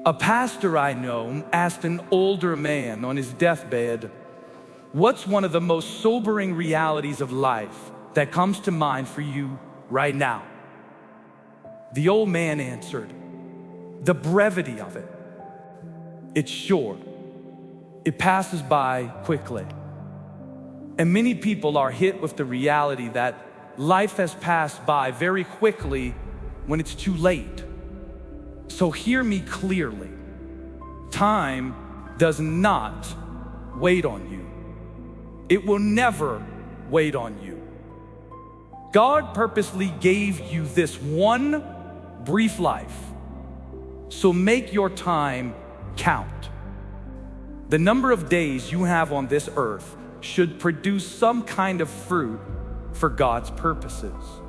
A pastor I know asked an older man on his deathbed, "What's one of the most sobering realities of life that comes to mind for you right now?" The old man answered, "The brevity of it. It's short. It passes by quickly." And many people are hit with the reality that life has passed by very quickly when it's too late. So hear me clearly. Time does not wait on you. It will never wait on you. God purposely gave you this one brief life, so make your time count. The number of days you have on this earth should produce some kind of fruit for God's purposes.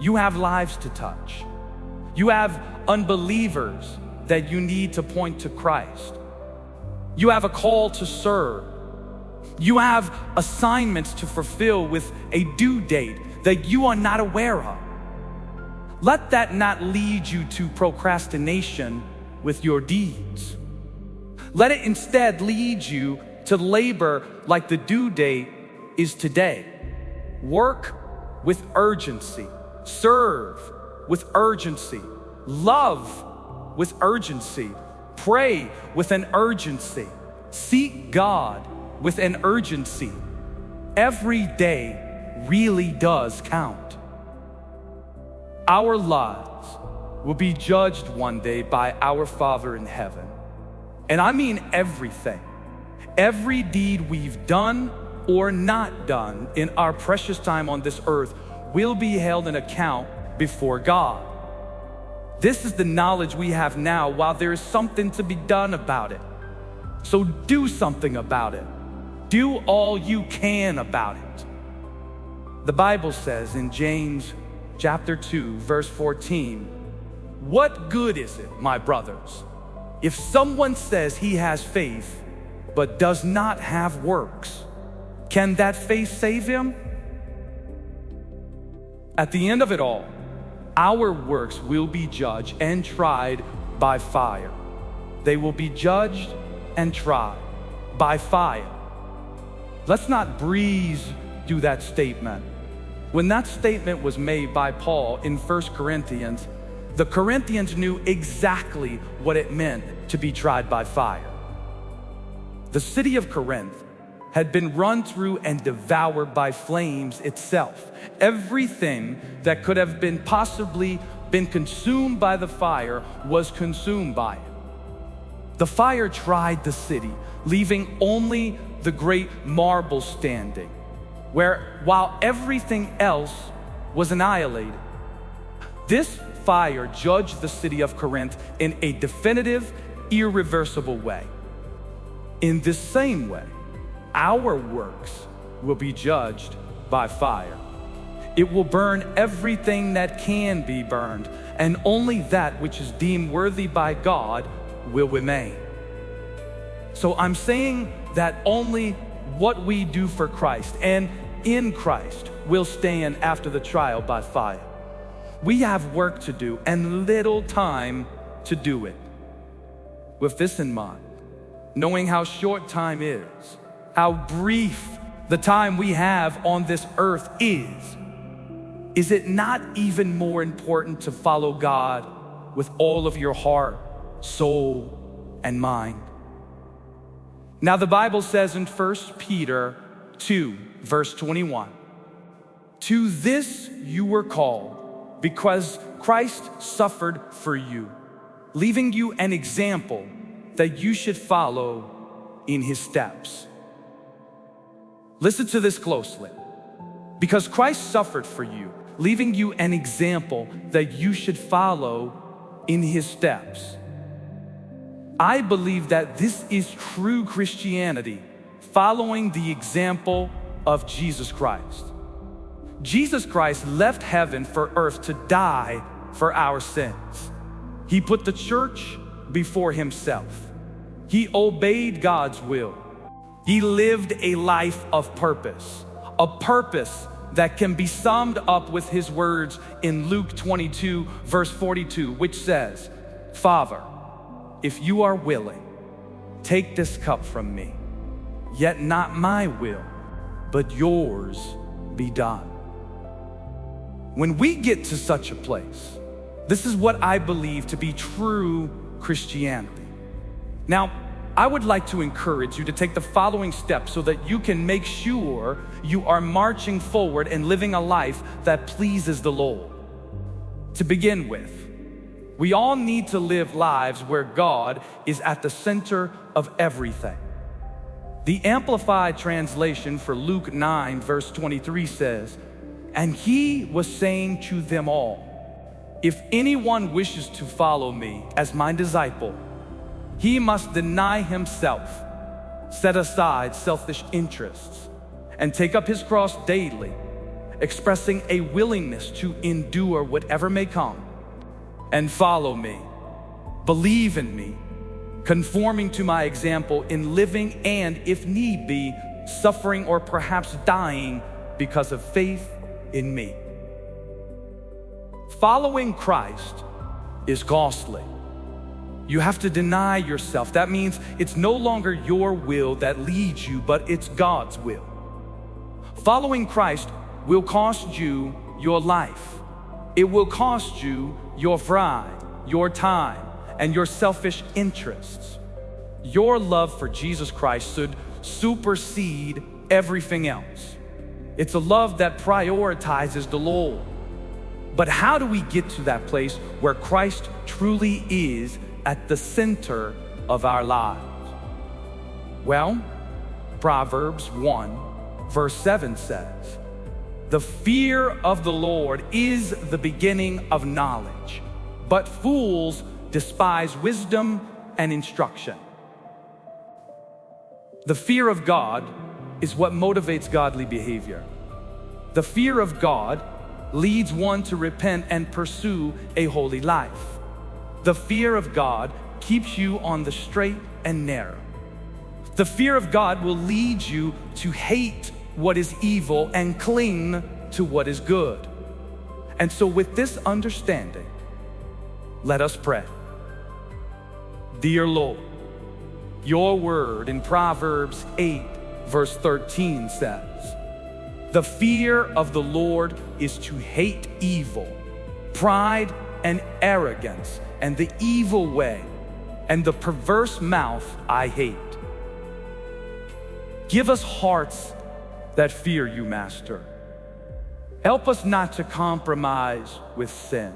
You have lives to touch. You have unbelievers that you need to point to Christ. You have a call to serve. You have assignments to fulfill with a due date that you are not aware of. Let that not lead you to procrastination with your deeds. Let it instead lead you to labor like the due date is today. Work with urgency. Serve with urgency. Love with urgency. Pray with an urgency. Seek God with an urgency. Every day really does count. Our lives will be judged one day by our Father in heaven. And I mean everything. Every deed we've done or not done in our precious time on this earth will be held in account before God. This is the knowledge we have now while there is something to be done about it. So do something about it. Do all you can about it. The Bible says in James chapter 2, verse 14, "What good is it, my brothers, if someone says he has faith but does not have works? Can that faith save him?" At the end of it all, our works will be judged and tried by fire. They will be judged and tried by fire. Let's not breeze through that statement. When that statement was made by Paul in 1 Corinthians, the Corinthians knew exactly what it meant to be tried by fire. The city of Corinth had been run through and devoured by flames itself. Everything that could have been possibly been consumed by the fire was consumed by it. The fire tried the city, leaving only the great marble standing, while everything else was annihilated. This fire judged the city of Corinth in a definitive, irreversible way. In this same way, our works will be judged by fire. It will burn everything that can be burned, and only that which is deemed worthy by God will remain. So I'm saying that only what we do for Christ and in Christ will stand after the trial by fire. We have work to do and little time to do it. With this in mind, knowing how short time is, how brief the time we have on this earth is it not even more important to follow God with all of your heart, soul, and mind? Now the Bible says in 1 Peter 2, verse 21, "To this you were called, because Christ suffered for you, leaving you an example that you should follow in his steps." Listen to this closely. Because Christ suffered for you, leaving you an example that you should follow in his steps. I believe that this is true Christianity, following the example of Jesus Christ. Jesus Christ left heaven for earth to die for our sins. He put the church before himself. He obeyed God's will. He lived a life of purpose, a purpose that can be summed up with his words in Luke 22, verse 42, which says, "Father, if you are willing, take this cup from me. Yet not my will, but yours be done. When we get to such a place, this is what I believe to be true Christianity. Now, I would like to encourage you to take the following steps so that you can make sure you are marching forward and living a life that pleases the Lord. To begin with, we all need to live lives where God is at the center of everything. The Amplified translation for Luke 9, verse 23 says, "And he was saying to them all, if anyone wishes to follow me as my disciple, he must deny himself, set aside selfish interests, and take up his cross daily, expressing a willingness to endure whatever may come, and follow me, believe in me, conforming to my example in living and, if need be, suffering or perhaps dying because of faith in me." Following Christ is costly. You have to deny yourself. That means it's no longer your will that leads you, but it's God's will. Following Christ will cost you your life. It will cost you your pride, your time, and your selfish interests. Your love for Jesus Christ should supersede everything else. It's a love that prioritizes the Lord. But how do we get to that place where Christ truly is at the center of our lives? Well, Proverbs 1, verse 7 says, "The fear of the Lord is the beginning of knowledge, but fools despise wisdom and instruction." The fear of God is what motivates godly behavior. The fear of God leads one to repent and pursue a holy life. The fear of God keeps you on the straight and narrow. The fear of God will lead you to hate what is evil and cling to what is good. And so with this understanding, let us pray. Dear Lord, your word in Proverbs 8, verse 13 says, "The fear of the Lord is to hate evil, pride and arrogance, and the evil way, and the perverse mouth I hate." Give us hearts that fear you, Master. Help us not to compromise with sin.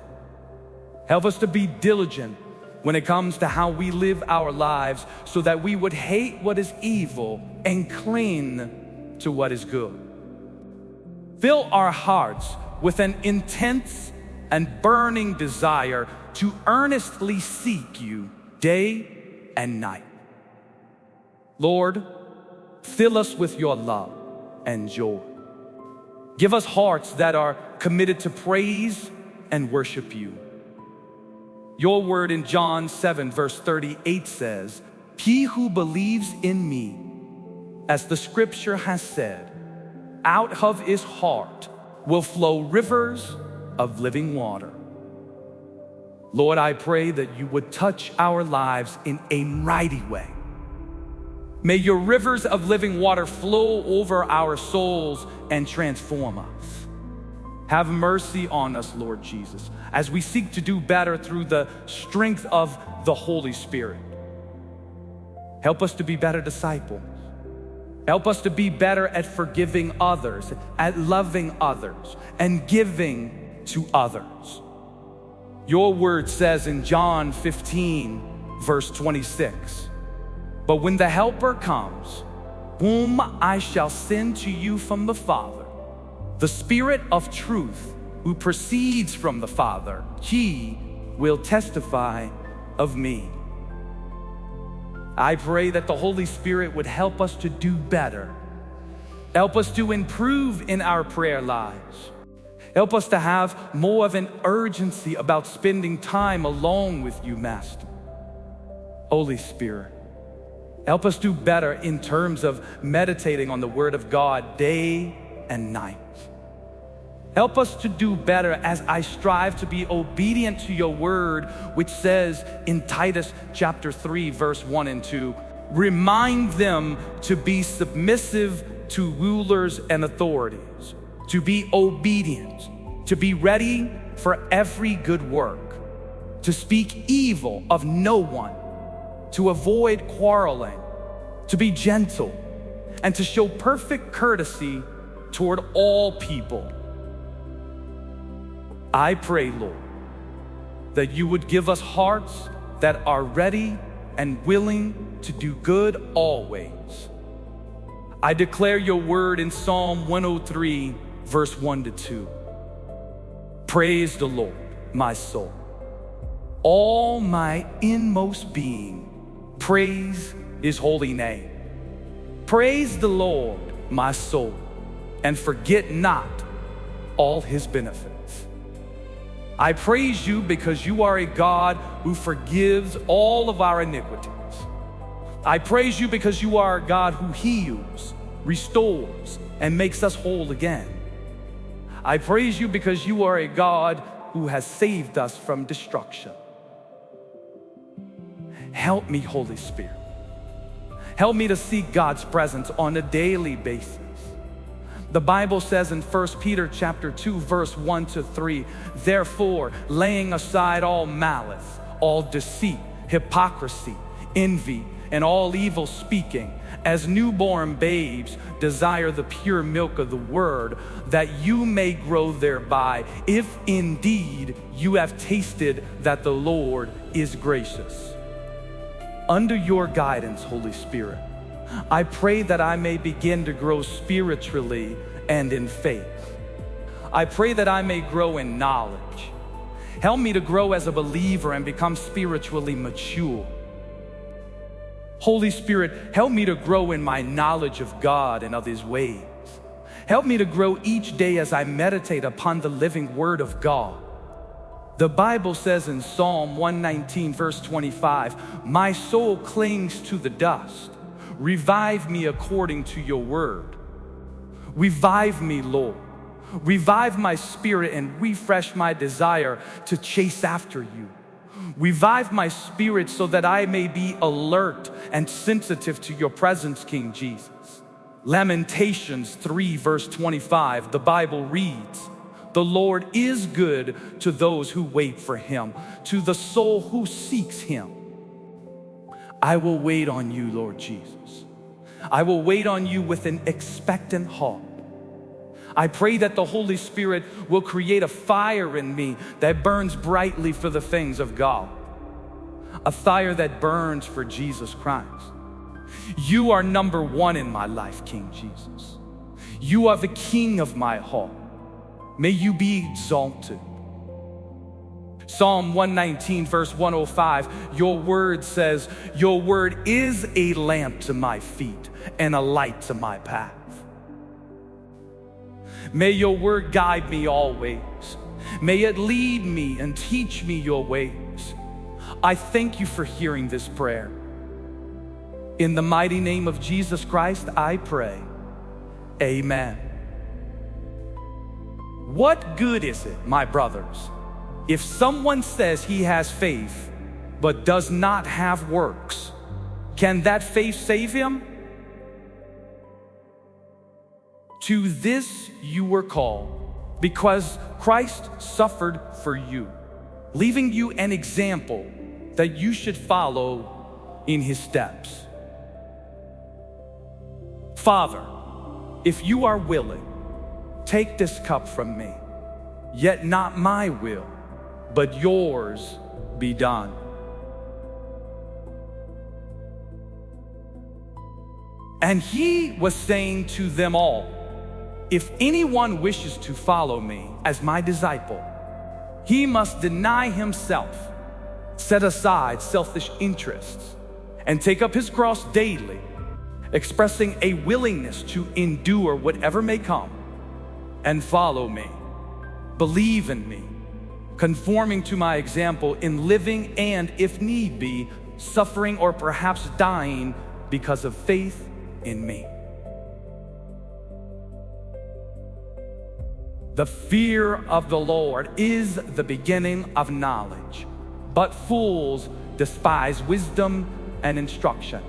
Help us to be diligent when it comes to how we live our lives so that we would hate what is evil and cling to what is good. Fill our hearts with an intense and burning desire to earnestly seek you day and night. Lord, fill us with your love and joy. Give us hearts that are committed to praise and worship you. Your word in John 7, verse 38 says, "He who believes in me, as the scripture has said, out of his heart will flow rivers of living water." Lord, I pray that you would touch our lives in a mighty way. May your rivers of living water flow over our souls and transform us. Have mercy on us, Lord Jesus, as we seek to do better through the strength of the Holy Spirit. Help us to be better disciples. Help us to be better at forgiving others, at loving others, and giving to others. Your word says in John 15, verse 26, "But when the Helper comes, whom I shall send to you from the Father, the Spirit of truth who proceeds from the Father, he will testify of me." I pray that the Holy Spirit would help us to do better. Help us to improve in our prayer lives. Help us to have more of an urgency about spending time alone with you, Master. Holy Spirit, help us do better in terms of meditating on the Word of God day and night. Help us to do better as I strive to be obedient to your word, which says in Titus chapter 3, verse 1 and 2, remind them to be submissive to rulers and authorities, to be obedient, to be ready for every good work, to speak evil of no one, to avoid quarreling, to be gentle, and to show perfect courtesy toward all people. I pray, Lord, that you would give us hearts that are ready and willing to do good always. I declare your word in Psalm 103, verse 1 to 2. Praise the Lord, my soul. All my inmost being, praise his holy name. Praise the Lord, my soul, and forget not all his benefits. I praise you because you are a God who forgives all of our iniquities. I praise you because you are a God who heals, restores, and makes us whole again. I praise you because you are a God who has saved us from destruction. Help me, Holy Spirit. Help me to seek God's presence on a daily basis. The Bible says in 1 Peter chapter 2, verse 1 to 3, therefore, laying aside all malice, all deceit, hypocrisy, envy, and all evil speaking, as newborn babes desire the pure milk of the word, that you may grow thereby, if indeed you have tasted that the Lord is gracious. Under your guidance, Holy Spirit, I pray that I may begin to grow spiritually and in faith. I pray that I may grow in knowledge. Help me to grow as a believer and become spiritually mature. Holy Spirit, help me to grow in my knowledge of God and of his ways. Help me to grow each day as I meditate upon the living word of God. The Bible says in Psalm 119, verse 25, my soul clings to the dust. Revive me according to your word. Revive me, Lord. Revive my spirit and refresh my desire to chase after you. Revive my spirit so that I may be alert and sensitive to your presence, King Jesus. Lamentations 3, verse 25, the Bible reads, the Lord is good to those who wait for him, to the soul who seeks him. I will wait on you, Lord Jesus. I will wait on you with an expectant heart. I pray that the Holy Spirit will create a fire in me that burns brightly for the things of God. A fire that burns for Jesus Christ. You are number one in my life, King Jesus. You are the King of my heart. May you be exalted. Psalm 119, verse 105, your word says, your word is a lamp to my feet and a light to my path. May your word guide me always. May it lead me and teach me your ways. I thank you for hearing this prayer. In the mighty name of Jesus Christ, I pray. Amen. What good is it, my brothers, if someone says he has faith but does not have works? Can that faith save him? To this you were called, because Christ suffered for you, leaving you an example that you should follow in his steps. Father, if you are willing, take this cup from me, yet not my will, but yours be done. And he was saying to them all, if anyone wishes to follow me as my disciple, he must deny himself, set aside selfish interests, and take up his cross daily, expressing a willingness to endure whatever may come, and follow me. Believe in me, conforming to my example in living and, if need be, suffering or perhaps dying because of faith in me. The fear of the Lord is the beginning of knowledge, but fools despise wisdom and instruction.